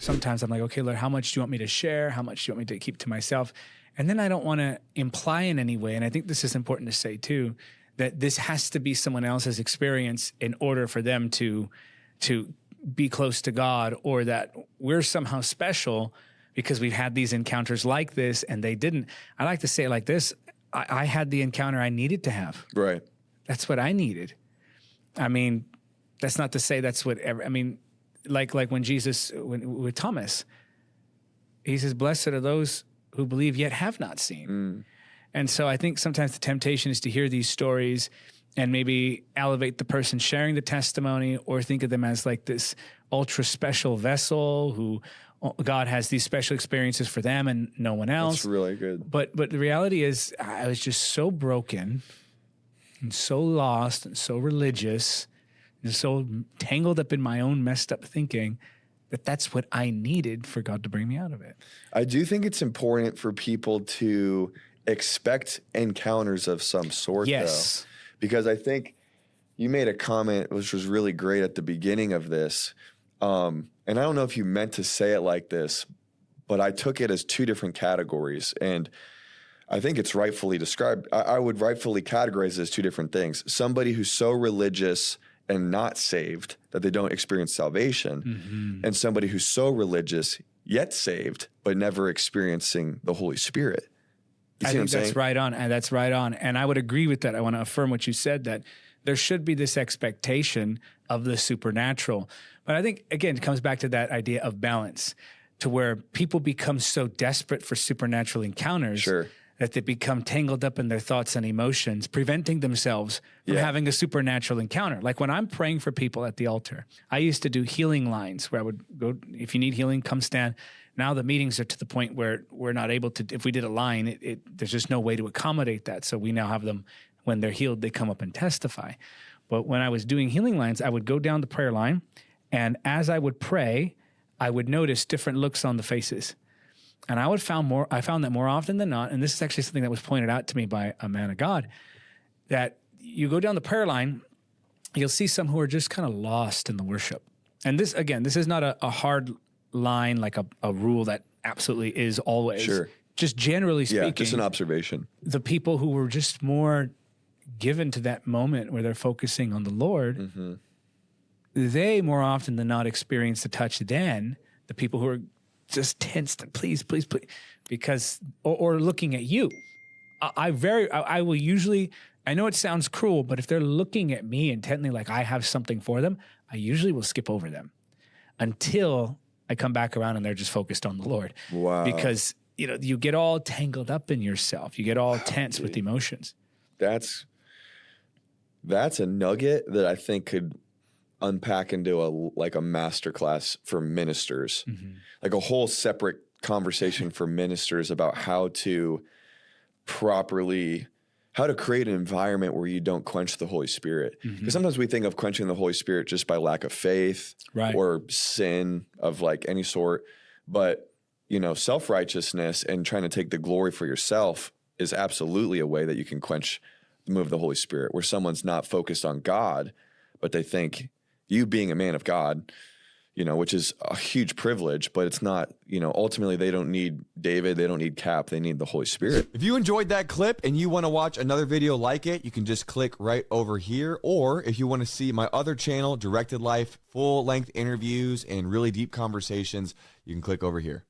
Sometimes I'm like, okay, Lord, how much do you want me to share? How much do you want me to keep to myself? And then I don't want to imply in any way, and I think this is important to say too, that this has to be someone else's experience in order for them to be close to God, or that we're somehow special because we've had these encounters like this and they didn't. I like to say it like this. I had the encounter I needed to have. Right. That's what I needed. I mean, that's not to say that's what like when Jesus, with Thomas, he says, blessed are those who believe yet have not seen. And so I think sometimes the temptation is to hear these stories and maybe elevate the person sharing the testimony, or think of them as like this ultra special vessel who God has these special experiences for them and no one else. That's really good. But the reality is I was just so broken and so lost and so religious and so tangled up in my own messed up thinking that that's what I needed for God to bring me out of it. I do think it's important for people to expect encounters of some sort, Yes. though. Because I think you made a comment which was really great at the beginning of this. And I don't know if you meant to say it like this, but I took it as two different categories. And I think it's rightfully described. I would rightfully categorize it as two different things. Somebody who's so religious and not saved that they don't experience salvation, and somebody who's so religious yet saved but never experiencing the Holy Spirit. I think that's right on. And that's right on. And I would agree with that. I want to affirm what you said, that there should be this expectation of the supernatural. But I think, again, it comes back to that idea of balance, to where people become so desperate for supernatural encounters that they become tangled up in their thoughts and emotions, preventing themselves from having a supernatural encounter. Like when I'm praying for people at the altar, I used to do healing lines where I would go, if you need healing, come stand. Now the meetings are to the point where we're not able to, if we did a line, there's just no way to accommodate that. So we now have them, when they're healed, they come up and testify. But when I was doing healing lines, I would go down the prayer line, and as I would pray, I would notice different looks on the faces. And I found that more often than not, and this is actually something that was pointed out to me by a man of God, that you go down the prayer line, you'll see some who are just kind of lost in the worship. And this, again, this is not a hard line, like a rule that absolutely is always. Sure. Just generally speaking. Yeah, just an observation. The people who were just more given to that moment where they're focusing on the Lord, they more often than not experience the touch then. The people who are just tensed, please, please, please, because, or looking at you. I will usually, I know it sounds cruel, but if they're looking at me intently like I have something for them, I usually will skip over them until I come back around and they're just focused on the Lord. Wow. Because, you get all tangled up in yourself. You get all tense with emotions. That's a nugget that I think could unpack into a masterclass for ministers, like a whole separate conversation for ministers about how to create an environment where you don't quench the Holy Spirit. Because sometimes we think of quenching the Holy Spirit just by lack of faith or sin of like any sort. But, self-righteousness and trying to take the glory for yourself is absolutely a way that you can quench the move of the Holy Spirit, where someone's not focused on God, but they think you being a man of God, which is a huge privilege, but it's not, ultimately they don't need David, they don't need Cap, they need the Holy Spirit. If you enjoyed that clip and you want to watch another video like it, you can just click right over here. Or if you want to see my other channel, Directed Life, full-length interviews and really deep conversations, you can click over here.